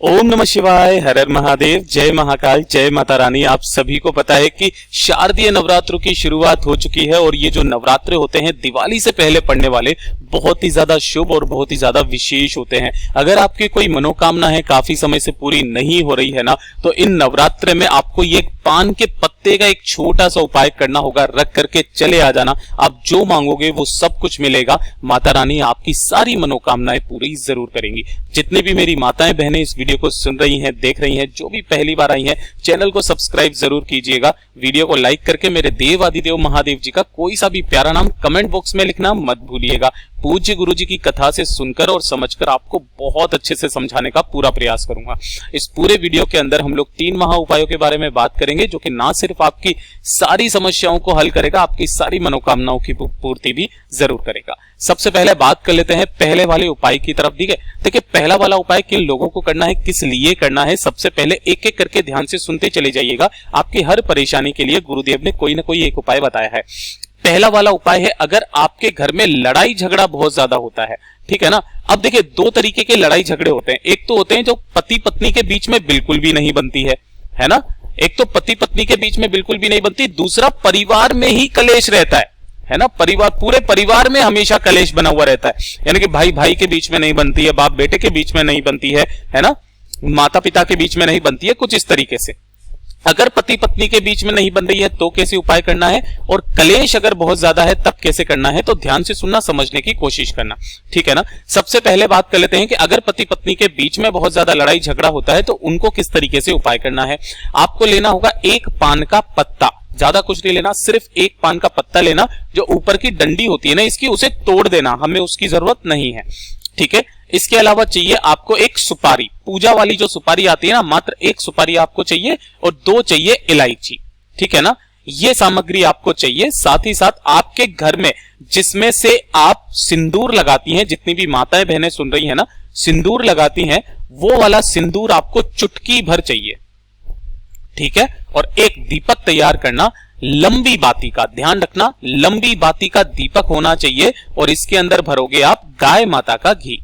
ओम नमः शिवाय, हर हर महादेव, जय महाकाल, जय माता रानी। आप सभी को पता है कि शारदीय नवरात्रों की शुरुआत हो चुकी है और ये जो नवरात्रे होते हैं दिवाली से पहले पड़ने वाले बहुत ही ज्यादा शुभ और बहुत ही ज्यादा विशेष होते हैं। अगर आपकी कोई मनोकामना है काफी समय से पूरी नहीं हो रही है ना, तो इन नवरात्रे में आपको ये पान के पत्ते का एक छोटा सा उपाय करना होगा। रख करके चले आ जाना, आप जो मांगोगे वो सब कुछ मिलेगा। माता रानी आपकी सारी मनोकामनाएं पूरी जरूर करेंगी। जितने भी मेरी माताएं बहनें इस वीडियो को सुन रही हैं, देख रही हैं, जो भी पहली बार आई हैं, चैनल को सब्सक्राइब जरूर कीजिएगा। वीडियो को लाइक करके मेरे देव आदिदेव महादेव जी का कोई सा भी प्यारा नाम कमेंट बॉक्स में लिखना मत भूलिएगा। पूज्य गुरु जी की कथा से सुनकर और समझकर आपको बहुत अच्छे से समझाने का पूरा प्रयास करूंगा। इस पूरे वीडियो के अंदर हम लोग 3 महा उपायों के बारे में बात करेंगे, जो कि ना सिर्फ आपकी सारी समस्याओं को हल करेगा, आपकी सारी मनोकामनाओं की पूर्ति भी जरूर करेगा। सबसे पहले बात कर लेते हैं पहले वाले उपाय की तरफ। देखिए, पहला वाला उपाय किन लोगों को करना है, किस लिए करना है, सबसे पहले एक एक करके ध्यान से सुनते चले जाइएगा। आपकी हर परेशानी के लिए गुरुदेव ने कोई ना कोई एक उपाय बताया है। पहला वाला उपाय है, अगर आपके घर में लड़ाई झगड़ा बहुत ज्यादा होता है, ठीक है ना। अब देखिए, 2 तरीके के लड़ाई झगड़े होते हैं। एक तो होते हैं जो पति पत्नी के बीच में बिल्कुल भी नहीं बनती है ना। एक तो पति पत्नी के बीच में बिल्कुल भी नहीं बनती, दूसरा परिवार में ही कलेश रहता है ना। परिवार, पूरे परिवार में हमेशा कलेश बना हुआ रहता है, यानी कि भाई भाई के बीच में नहीं बनती है, बाप बेटे के बीच में नहीं बनती है ना, माता पिता के बीच में नहीं बनती है, कुछ इस तरीके से। अगर पति पत्नी के बीच में नहीं बन रही है तो कैसे उपाय करना है, और कलेश अगर बहुत ज्यादा है तब कैसे करना है, तो ध्यान से सुनना, समझने की कोशिश करना, ठीक है ना। सबसे पहले बात कर लेते हैं कि अगर पति पत्नी के बीच में बहुत ज्यादा लड़ाई झगड़ा होता है तो उनको किस तरीके से उपाय करना है। आपको लेना होगा एक पान का पत्ता, ज्यादा कुछ नहीं लेना, सिर्फ एक पान का पत्ता लेना। जो ऊपर की डंडी होती है ना इसकी, उसे तोड़ देना, हमें उसकी जरूरत नहीं है, ठीक है। इसके अलावा चाहिए आपको एक सुपारी, पूजा वाली जो सुपारी आती है ना, मात्र एक सुपारी आपको चाहिए, और 2 चाहिए इलायची, ठीक है ना। ये सामग्री आपको चाहिए। साथ ही साथ आपके घर में जिसमें से आप सिंदूर लगाती हैं, जितनी भी माताएं बहनें सुन रही हैं ना, सिंदूर लगाती हैं, वो वाला सिंदूर आपको चुटकी भर चाहिए, ठीक है। और एक दीपक तैयार करना, लंबी बाती का, ध्यान रखना लंबी बाती का दीपक होना चाहिए, और इसके अंदर भरोगे आप गाय माता का घी,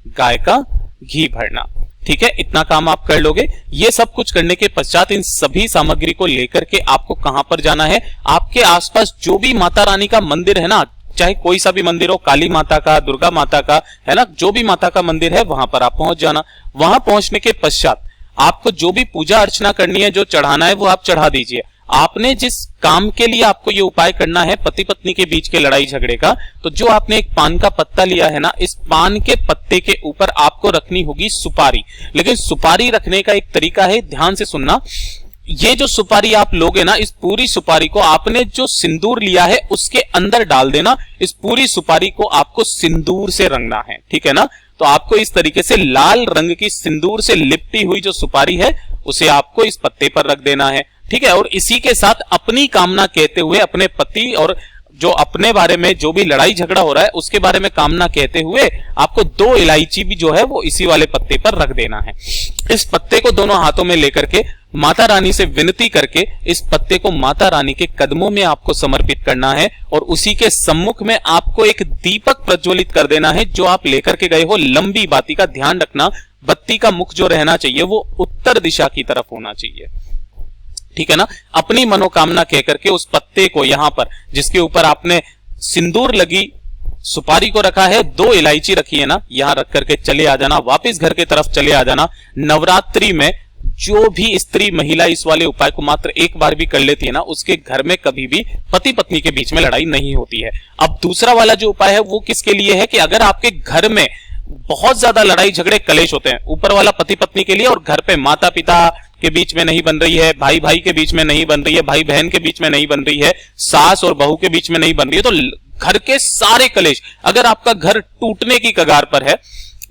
गाय का घी भरना, ठीक है। इतना काम आप कर लोगे। ये सब कुछ करने के पश्चात इन सभी सामग्री को लेकर के आपको कहां पर जाना है, आपके आसपास जो भी माता रानी का मंदिर है ना, चाहे कोई सा भी मंदिर हो, काली माता का, दुर्गा माता का, है ना, जो भी माता का मंदिर है वहां पर आप पहुंच जाना। वहां पहुंचने के पश्चात आपको जो भी पूजा अर्चना करनी है, जो चढ़ाना है वो आप चढ़ा दीजिए। आपने जिस काम के लिए आपको ये उपाय करना है, पति पत्नी के बीच के लड़ाई झगड़े का, तो जो आपने एक पान का पत्ता लिया है ना, इस पान के पत्ते के ऊपर आपको रखनी होगी सुपारी। लेकिन सुपारी रखने का एक तरीका है, ध्यान से सुनना। ये जो सुपारी आप लोगे ना, इस पूरी सुपारी को आपने जो सिंदूर लिया है उसके अंदर डाल देना। इस पूरी सुपारी को आपको सिंदूर से रंगना है, ठीक है ना। तो आपको इस तरीके से लाल रंग की सिंदूर से लिपटी हुई जो सुपारी है उसे आपको इस पत्ते पर रख देना है, ठीक है। और इसी के साथ अपनी कामना कहते हुए, अपने पति और जो अपने बारे में जो भी लड़ाई झगड़ा हो रहा है उसके बारे में कामना कहते हुए आपको 2 इलायची भी जो है वो इसी वाले पत्ते पर रख देना है। इस पत्ते को दोनों हाथों में लेकर के माता रानी से विनती करके इस पत्ते को माता रानी के कदमों में आपको समर्पित करना है, और उसी के सम्मुख में आपको एक दीपक प्रज्वलित कर देना है जो आप लेकर के गए हो, लंबी बाती का। ध्यान रखना, बत्ती का मुख जो रहना चाहिए वो उत्तर दिशा की तरफ होना चाहिए, ठीक है ना। अपनी मनोकामना कहकर के उस पत्ते को यहां पर, जिसके ऊपर आपने सिंदूर लगी सुपारी को रखा है, 2 इलायची रखी है ना, यहां रख करके चले आ जाना, वापस घर की तरफ चले आ जाना। नवरात्रि में जो भी स्त्री महिला इस वाले उपाय को मात्र एक बार भी कर लेती है ना, उसके घर में कभी भी पति पत्नी के बीच में लड़ाई नहीं होती है। अब दूसरा वाला जो उपाय है वो किसके लिए है, कि अगर आपके घर में बहुत ज्यादा लड़ाई झगड़े कलेश होते हैं, ऊपर वाला पति पत्नी के लिए, और घर पे माता पिता के बीच में नहीं बन रही है, भाई भाई के बीच में नहीं बन रही है, भाई बहन के बीच में नहीं बन रही है, सास और बहू के बीच में नहीं बन रही है, तो घर के सारे कलेश, अगर आपका घर टूटने की कगार पर है,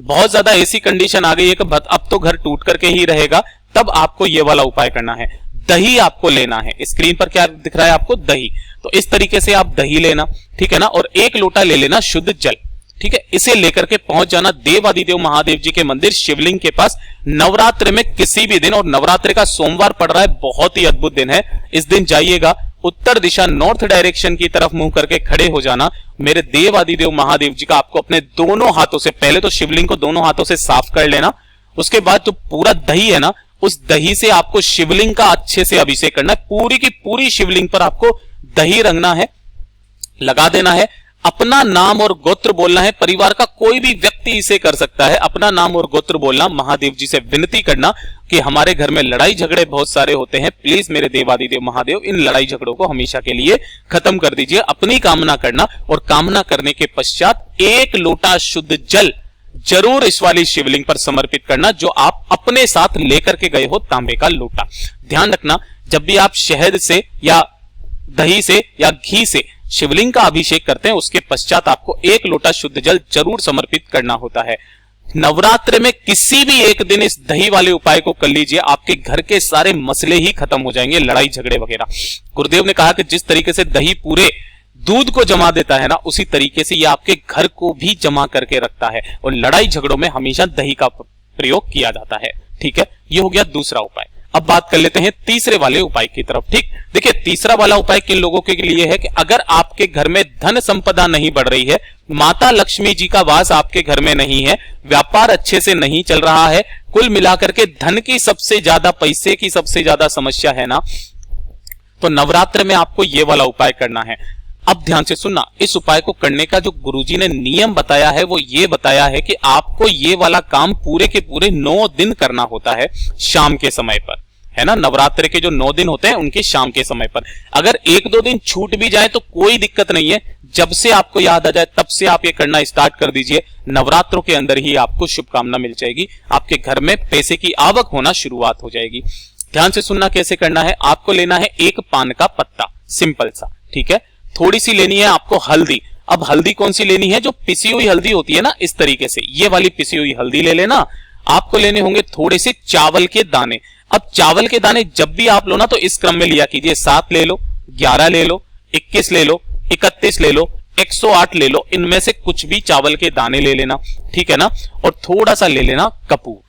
बहुत ज्यादा ऐसी कंडीशन आ गई है कि अब तो घर टूट करके ही रहेगा, तब आपको ये वाला उपाय करना है। दही आपको लेना है, स्क्रीन पर क्या दिख रहा है आपको, दही। तो इस तरीके से आप दही लेना, ठीक है ना, और 1 लोटा ले लेना शुद्ध जल, ठीक है। इसे लेकर के पहुंच जाना देव आदिदेव महादेव जी के मंदिर शिवलिंग के पास, नवरात्र में किसी भी दिन, और नवरात्र का सोमवार पड़ रहा है, बहुत ही अद्भुत दिन है। इस दिन जाइएगा, उत्तर दिशा नॉर्थ डायरेक्शन की तरफ मुंह करके खड़े हो जाना। मेरे देव आदिदेव महादेव जी का आपको अपने दोनों हाथों से, पहले तो शिवलिंग को दोनों हाथों से साफ कर लेना, उसके बाद जो पूरा दही है ना, उस दही से आपको शिवलिंग का अच्छे से अभिषेक करना है। पूरी की पूरी शिवलिंग पर आपको दही रंगना है, लगा देना है। अपना नाम और गोत्र बोलना है। परिवार का कोई भी व्यक्ति इसे कर सकता है। अपना नाम और गोत्र बोलना, महादेव जी से विनती करना कि हमारे घर में लड़ाई झगड़े बहुत सारे होते हैं, प्लीज मेरे देवादिदेव महादेव इन लड़ाई झगड़ों को हमेशा के लिए खत्म कर दीजिए। अपनी कामना करना, और कामना करने के पश्चात 1 लोटा शुद्ध जल जरूर इस वाली शिवलिंग पर समर्पित करना, जो आप अपने साथ लेकर के गए हो, तांबे का लोटा। ध्यान रखना, जब भी आप शहद से या दही से या घी से शिवलिंग का अभिषेक करते हैं, उसके पश्चात आपको 1 लोटा शुद्ध जल जरूर समर्पित करना होता है। नवरात्र में किसी भी एक दिन इस दही वाले उपाय को कर लीजिए, आपके घर के सारे मसले ही खत्म हो जाएंगे, लड़ाई झगड़े वगैरह। गुरुदेव ने कहा कि जिस तरीके से दही पूरे दूध को जमा देता है ना, उसी तरीके से ये आपके घर को भी जमा करके रखता है, और लड़ाई झगड़ों में हमेशा दही का प्रयोग किया जाता है। ठीक है, ये हो गया दूसरा उपाय। अब बात कर लेते हैं तीसरे वाले उपाय की तरफ। ठीक, देखिए तीसरा वाला उपाय किन लोगों के लिए है कि अगर आपके घर में धन संपदा नहीं बढ़ रही है, माता लक्ष्मी जी का वास आपके घर में नहीं है, व्यापार अच्छे से नहीं चल रहा है, कुल मिलाकर के धन की सबसे ज्यादा, पैसे की सबसे ज्यादा समस्या है ना, तो नवरात्र में आपको ये वाला उपाय करना है। अब ध्यान से सुनना, इस उपाय को करने का जो गुरुजी ने नियम बताया है वो ये बताया है कि आपको ये वाला काम पूरे के पूरे 9 दिन करना होता है, शाम के समय पर, है ना। नवरात्र के जो 9 दिन होते हैं उनके शाम के समय पर। अगर 1-2 दिन छूट भी जाए तो कोई दिक्कत नहीं है, जब से आपको याद आ जाए तब से आप ये करना स्टार्ट कर दीजिए। नवरात्रों के अंदर ही आपको शुभकामना मिल जाएगी, आपके घर में पैसे की आवक होना शुरुआत हो जाएगी। ध्यान से सुनना कैसे करना है। आपको लेना है 1 पान का पत्ता, सिंपल सा, ठीक है। थोड़ी सी लेनी है आपको हल्दी। अब हल्दी कौन सी लेनी है, जो पिसी हुई हल्दी होती है ना, इस तरीके से ये वाली पिसी हुई हल्दी ले लेना। आपको लेने होंगे थोड़े से चावल के दाने। अब चावल के दाने जब भी आप लो ना, तो इस क्रम में लिया कीजिए, 7 ले लो, 11 ले लो, 21 ले लो, 31 ले लो, 108 ले लो, इनमें से कुछ भी चावल के दाने ले लेना, ठीक है ना। और थोड़ा सा ले लेना कपूर,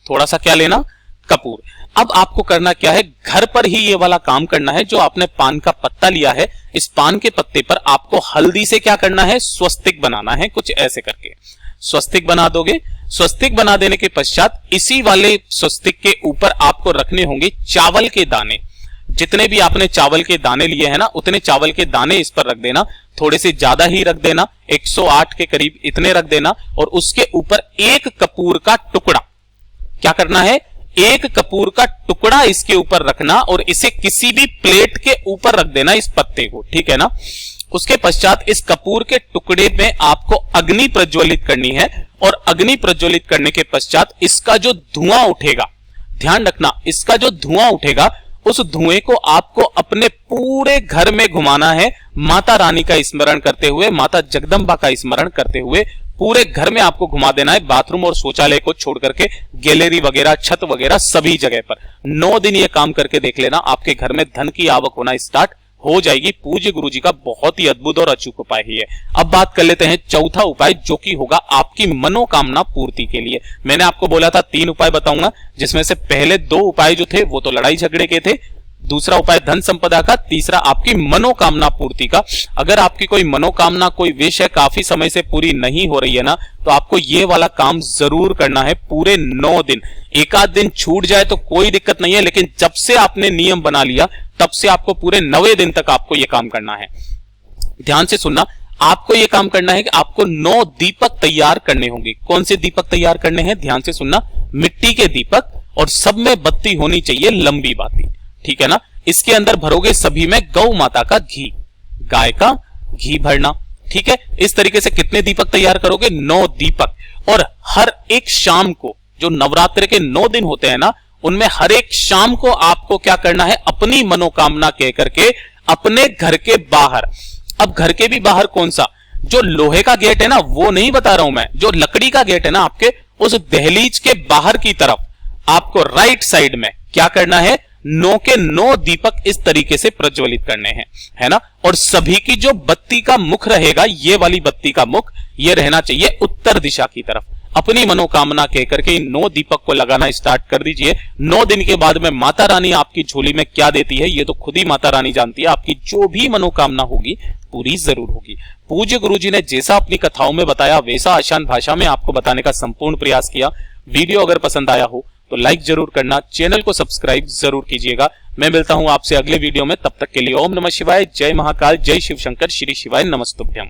थोड़ा सा क्या लेना, कपूर। अब आपको करना क्या है, घर पर ही ये वाला काम करना है। जो आपने पान का पत्ता लिया है, इस पान के पत्ते पर आपको हल्दी से क्या करना है, स्वस्तिक बनाना है, कुछ ऐसे करके स्वस्तिक बना दोगे। स्वस्तिक बना देने के पश्चात इसी वाले स्वस्तिक के ऊपर आपको रखने होंगे चावल के दाने। जितने भी आपने चावल के दाने लिए हैं ना, उतने चावल के दाने इस पर रख देना, थोड़े से ज्यादा ही रख देना, 108 के करीब इतने रख देना। और उसके ऊपर 1 कपूर का टुकड़ा, क्या करना है, 1 कपूर का टुकड़ा इसके ऊपर रखना, और इसे किसी भी प्लेट के ऊपर रख देना, इस पत्ते को, ठीक है ना। उसके पश्चात इस कपूर के टुकड़े में आपको अग्नि प्रज्वलित करनी है, और अग्नि प्रज्वलित करने के पश्चात इसका जो धुआं उठेगा, ध्यान रखना, इसका जो धुआं उठेगा, उस धुएं को आपको अपने पूरे घर में घुमाना है, माता रानी का स्मरण करते हुए, माता जगदम्बा का स्मरण करते हुए पूरे घर में आपको घुमा देना है। बाथरूम और शौचालय को छोड़ करके गैलरी वगैरह, छत वगैरह, सभी जगह पर 9 दिन ये काम करके देख लेना, आपके घर में धन की आवक होना स्टार्ट हो जाएगी। पूज्य गुरुजी का बहुत ही अद्भुत और अचूक उपाय ही है। अब बात कर लेते हैं चौथा उपाय, जो कि होगा आपकी मनोकामना पूर्ति के लिए। मैंने आपको बोला था 3 उपाय बताऊंगा, जिसमें से पहले 2 उपाय जो थे वो तो लड़ाई झगड़े के थे, दूसरा उपाय धन संपदा का, तीसरा आपकी मनोकामना पूर्ति का। अगर आपकी कोई मनोकामना, कोई विश है, काफी समय से पूरी नहीं हो रही है ना, तो आपको ये वाला काम जरूर करना है पूरे 9 दिन। एक आध दिन छूट जाए तो कोई दिक्कत नहीं है, लेकिन जब से आपने नियम बना लिया तब से आपको पूरे 9 दिन तक आपको यह काम करना है। ध्यान से सुनना, आपको यह काम करना है कि आपको 9 दीपक तैयार करने होंगे। कौन से दीपक तैयार करने हैं, ध्यान से सुनना, मिट्टी के दीपक, और सब में बत्ती होनी चाहिए लंबी बाती, ठीक है ना। इसके अंदर भरोगे सभी में गौ माता का घी, गाय का घी भरना, ठीक है। इस तरीके से कितने दीपक तैयार करोगे, 9 दीपक। और हर एक शाम को, जो नवरात्र के 9 दिन होते हैं ना, उनमें हर एक शाम को आपको क्या करना है, अपनी मनोकामना कह करके अपने घर के बाहर, अब घर के भी बाहर कौन सा, जो लोहे का गेट है ना वो नहीं बता रहा हूं मैं, जो लकड़ी का गेट है ना आपके, उस दहलीज के बाहर की तरफ आपको राइट साइड में क्या करना है, 9 के 9 दीपक इस तरीके से प्रज्वलित करने हैं, है ना। और सभी की जो बत्ती का मुख रहेगा, ये वाली बत्ती का मुख ये रहना चाहिए उत्तर दिशा की तरफ। अपनी मनोकामना कह करके इन 9 दीपक को लगाना स्टार्ट कर दीजिए। 9 दिन के बाद में माता रानी आपकी झोली में क्या देती है, ये तो खुद ही माता रानी जानती है। आपकी जो भी मनोकामना होगी पूरी जरूर होगी। पूज्य गुरुजी ने जैसा अपनी कथाओं में बताया, वैसा आसान भाषा में आपको बताने का संपूर्ण प्रयास किया। वीडियो अगर पसंद आया हो तो लाइक जरूर करना, चैनल को सब्सक्राइब जरूर कीजिएगा। मैं मिलता हूं आपसे अगले वीडियो में, तब तक के लिए ओम नमः शिवाय, जय महाकाल, जय शिव शंकर, श्री शिवाय नमस्तुभ्यम।